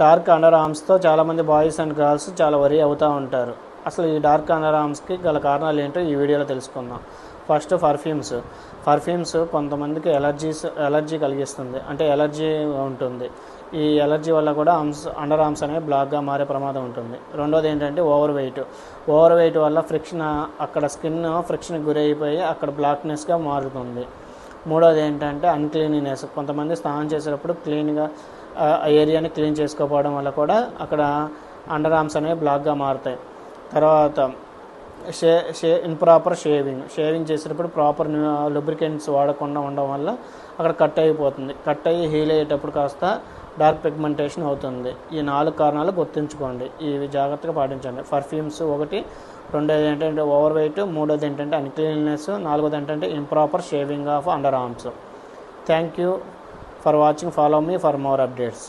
Dark under ఆర్మ్స్తో చాలామంది boys and girls చాలా worry అవుతూ ఉంటారు. అసలు ఈ డార్క్ అండర్ ఆర్మ్స్కి గల కారణాలు ఏంటో ఈ వీడియోలో తెలుసుకుందాం. ఫస్ట్ పర్ఫ్యూమ్స్ కొంతమందికి ఎలర్జీ కలిగిస్తుంది, అంటే ఎలర్జీ ఉంటుంది. ఈ ఎలర్జీ వల్ల కూడా అండర్ ఆర్మ్స్ అనేవి బ్లాక్గా మారే ప్రమాదం ఉంటుంది. రెండోది ఏంటంటే ఓవర్ వెయిట్ వల్ల ఫ్రిక్షన్, అక్కడ స్కిన్ ఫ్రిక్షన్కి గురైపోయి అక్కడ బ్లాక్నెస్గా మారుతుంది. మూడోది ఏంటంటే అన్క్లీనినెస్, కొంతమంది స్నానం చేసేటప్పుడు క్లీన్గా ఏరియాని క్లీన్ చేసుకోకపోవడం వల్ల కూడా అక్కడ అండర్ ఆర్మ్స్ అనేవి బ్లాక్గా మారుతాయి. తర్వాత ఇంప్రాపర్ షేవింగ్ చేసేటప్పుడు ప్రాపర్ లూబ్రికెంట్స్ వాడకుండా ఉండడం వల్ల అక్కడ కట్ అయిపోతుంది. కట్ అయ్యి హీల్ అయ్యేటప్పుడు కాస్త డార్క్ పిగ్మెంటేషన్ అవుతుంది. ఈ 4 కారణాలు గుర్తుంచుకోండి, ఇవి జాగ్రత్తగా పాటించండి. పర్ఫ్యూమ్స్ ఒకటి, రెండోది ఏంటంటే ఓవర్ వెయిట్, మూడోది ఏంటంటే అన్క్లీన్నెస్, నాలుగోది ఏంటంటే improper shaving of under arms. Thank you for watching. Follow me for more updates.